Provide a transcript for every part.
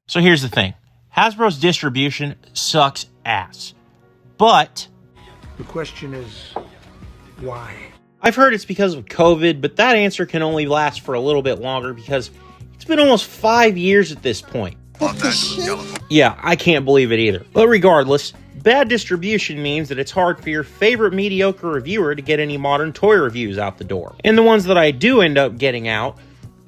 So here's the thing. Hasbro's distribution sucks ass. But the question is, why? I've heard it's because of COVID, but that answer can only last for a little bit longer because it's been almost 5 years at this point. Yeah, I can't believe it either. But regardless, bad distribution means that it's hard for your favorite mediocre reviewer to get any modern toy reviews out the door. And the ones that I do end up getting out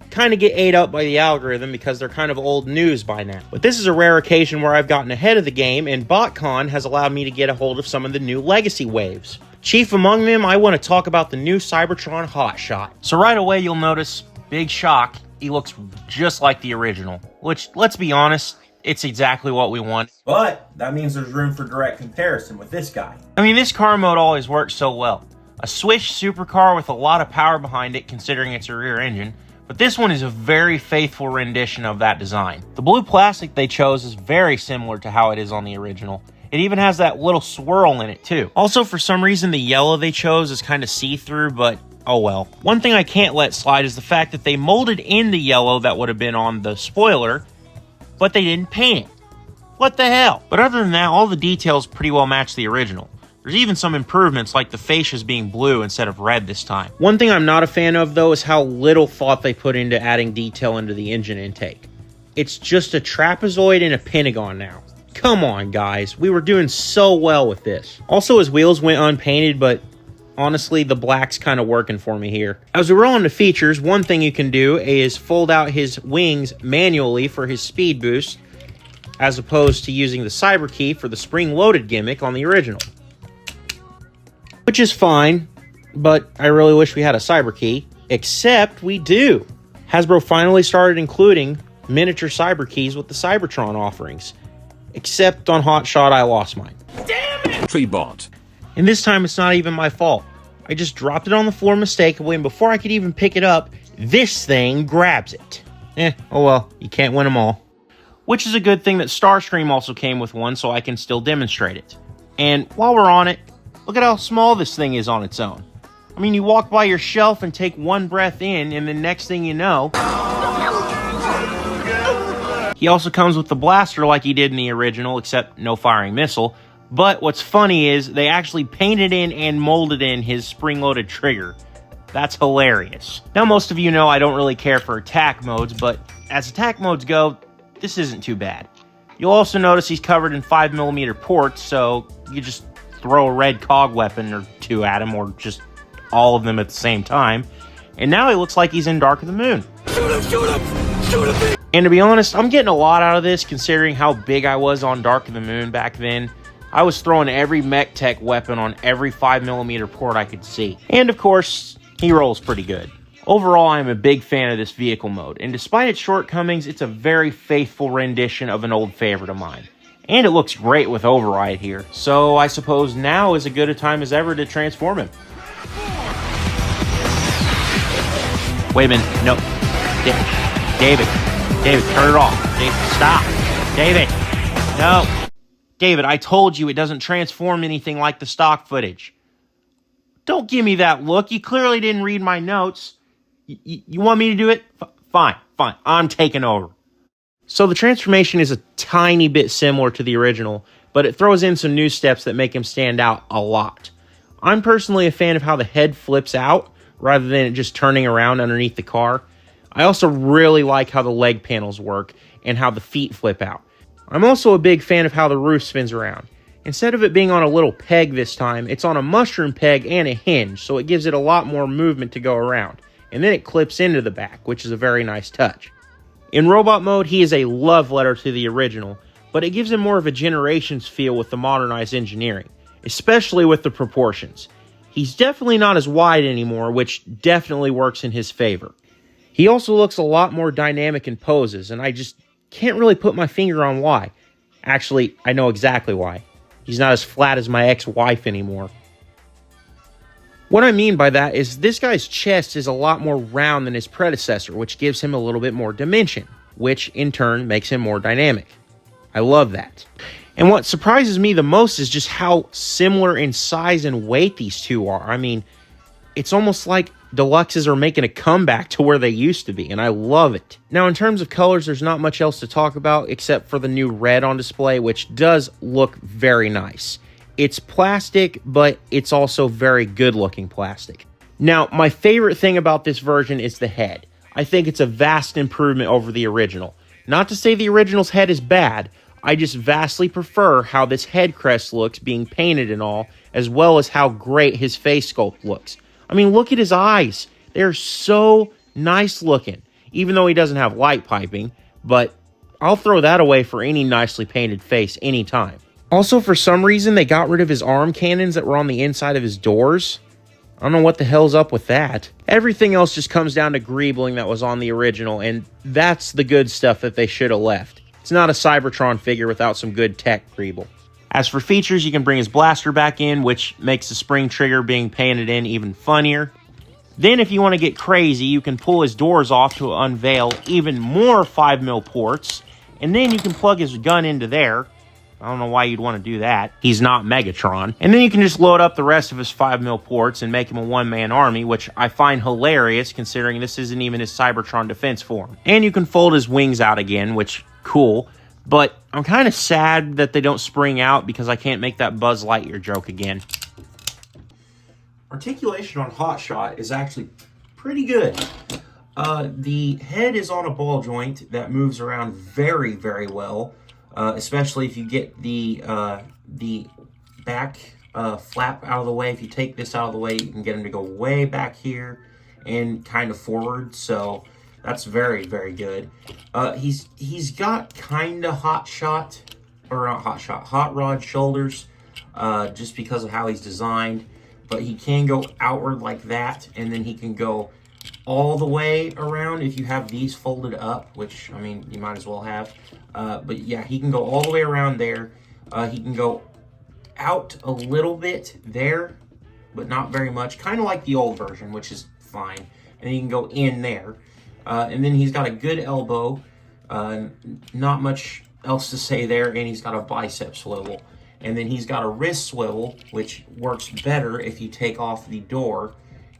kind of get ate up by the algorithm because they're kind of old news by now. But this is a rare occasion where I've gotten ahead of the game, and BotCon has allowed me to get a hold of some of the new legacy waves. Chief among them, I want to talk about the new Cybertron Hotshot. So right away you'll notice, big shock, he looks just like the original. Which, let's be honest, it's exactly what we want. But that means there's room for direct comparison with this guy. I mean, this car mode always works so well. A swish supercar with a lot of power behind it considering it's a rear engine. But this one is a very faithful rendition of that design. The blue plastic they chose is very similar to how it is on the original. It even has that little swirl in it too. Also, for some reason, the yellow they chose is kind of see-through, but oh well. One thing I can't let slide is the fact that they molded in the yellow that would have been on the spoiler, but they didn't paint it. What the hell? But other than that, all the details pretty well match the original. There's even some improvements like the fascias being blue instead of red this time. One thing I'm not a fan of though is how little thought they put into adding detail into the engine intake. It's just a trapezoid and a pentagon now. Come on guys, we were doing so well with this. Also his wheels went unpainted, but honestly the black's kind of working for me here. As we roll into features, one thing you can do is fold out his wings manually for his speed boost, as opposed to using the cyber key for the spring-loaded gimmick on the original. Which is fine, but I really wish we had a cyber key, except we do. Hasbro finally started including miniature cyber keys with the Cybertron offerings. Except on Hotshot, I lost mine. Damn it! Tree bot. And this time it's not even my fault. I just dropped it on the floor mistakenly, and before I could even pick it up, this thing grabs it. Oh well, you can't win them all. Which is a good thing that Starscream also came with one, so I can still demonstrate it. And while we're on it, look at how small this thing is on its own. I mean, you walk by your shelf and take one breath in, and the next thing you know... He also comes with the blaster like he did in the original, except no firing missile. But what's funny is they actually painted in and molded in his spring-loaded trigger. That's hilarious. Now, most of you know I don't really care for attack modes, but as attack modes go, this isn't too bad. You'll also notice he's covered in 5mm ports, so you just throw a red cog weapon or two at him, or just all of them at the same time. And now he looks like he's in Dark of the Moon. Shoot him! Shoot him! Shoot him! And to be honest, I'm getting a lot out of this considering how big I was on Dark of the Moon back then. I was throwing every mech tech weapon on every 5mm port I could see. And of course, he rolls pretty good. Overall, I'm a big fan of this vehicle mode, and despite its shortcomings, it's a very faithful rendition of an old favorite of mine. And it looks great with Override here, so I suppose now is as good a time as ever to transform him. Wait a minute, no. David, turn it off. David, stop. David, no. David, I told you it doesn't transform anything like the stock footage. Don't give me that look. You clearly didn't read my notes. You want me to do it? Fine. I'm taking over. So the transformation is a tiny bit similar to the original, but it throws in some new steps that make him stand out a lot. I'm personally a fan of how the head flips out, rather than it just turning around underneath the car. I also really like how the leg panels work, and how the feet flip out. I'm also a big fan of how the roof spins around. Instead of it being on a little peg this time, it's on a mushroom peg and a hinge, so it gives it a lot more movement to go around. And then it clips into the back, which is a very nice touch. In robot mode, he is a love letter to the original, but it gives him more of a Generations feel with the modernized engineering, especially with the proportions. He's definitely not as wide anymore, which definitely works in his favor. He also looks a lot more dynamic in poses, and I just can't really put my finger on why. Actually, I know exactly why. He's not as flat as my ex-wife anymore. What I mean by that is this guy's chest is a lot more round than his predecessor, which gives him a little bit more dimension, which in turn makes him more dynamic. I love that. And what surprises me the most is just how similar in size and weight these two are. I mean, it's almost like deluxes are making a comeback to where they used to be, and I love it. Now, in terms of colors, there's not much else to talk about except for the new red on display, which does look very nice. It's plastic, but it's also very good-looking plastic. Now, my favorite thing about this version is the head. I think it's a vast improvement over the original. Not to say the original's head is bad, I just vastly prefer how this head crest looks being painted and all, as well as how great his face sculpt looks. I mean, look at his eyes. They're so nice looking, even though he doesn't have light piping, but I'll throw that away for any nicely painted face anytime. Also, for some reason, they got rid of his arm cannons that were on the inside of his doors. I don't know what the hell's up with that. Everything else just comes down to greebling that was on the original, and that's the good stuff that they should have left. It's not a Cybertron figure without some good tech greeble. As for features, you can bring his blaster back in, which makes the spring trigger being painted in even funnier. Then if you want to get crazy, you can pull his doors off to unveil even more 5mm ports, and then you can plug his gun into there. I don't know why you'd want to do that. He's not Megatron. And then you can just load up the rest of his 5mm ports and make him a one-man army, which I find hilarious considering this isn't even his Cybertron defense form. And you can fold his wings out again, which, cool. But I'm kind of sad that they don't spring out because I can't make that Buzz Lightyear joke again. Articulation on Hotshot is actually pretty good. The head is on a ball joint that moves around very, very well. Especially if you get the back flap out of the way. If you take this out of the way, you can get him to go way back here and kind of forward. So that's very, very good. He's got kind of hot rod shoulders, just because of how he's designed. But he can go outward like that, and then he can go all the way around if you have these folded up, which, I mean, you might as well have. But yeah, he can go all the way around there. He can go out a little bit there, but not very much. Kind of like the old version, which is fine. And he can go in there. And then he's got a good elbow. Not much else to say there. And he's got a bicep swivel. And then he's got a wrist swivel, which works better if you take off the door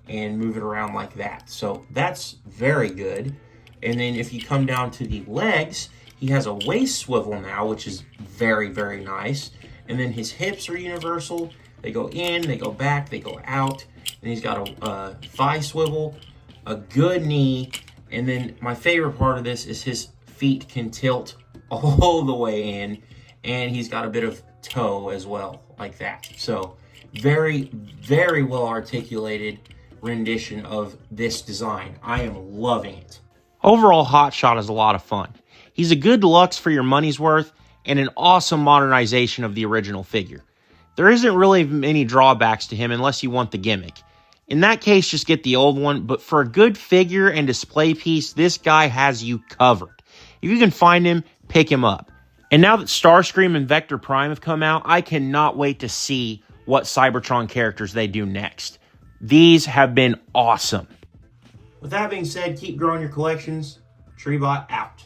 and move it around like that. So that's very good. And then if you come down to the legs, he has a waist swivel now, which is very, very nice. And then his hips are universal. They go in, they go back, they go out. And he's got a thigh swivel, a good knee. And then my favorite part of this is his feet can tilt all the way in. And he's got a bit of toe as well, like that. So very, very well articulated rendition of this design. I am loving it. Overall, Hotshot is a lot of fun. He's a good deluxe for your money's worth and an awesome modernization of the original figure. There isn't really any drawbacks to him unless you want the gimmick. In that case, just get the old one, but for a good figure and display piece, this guy has you covered. If you can find him, pick him up. And now that Starscream and Vector Prime have come out, I cannot wait to see what Cybertron characters they do next. These have been awesome. With that being said, keep growing your collections. Treebot out.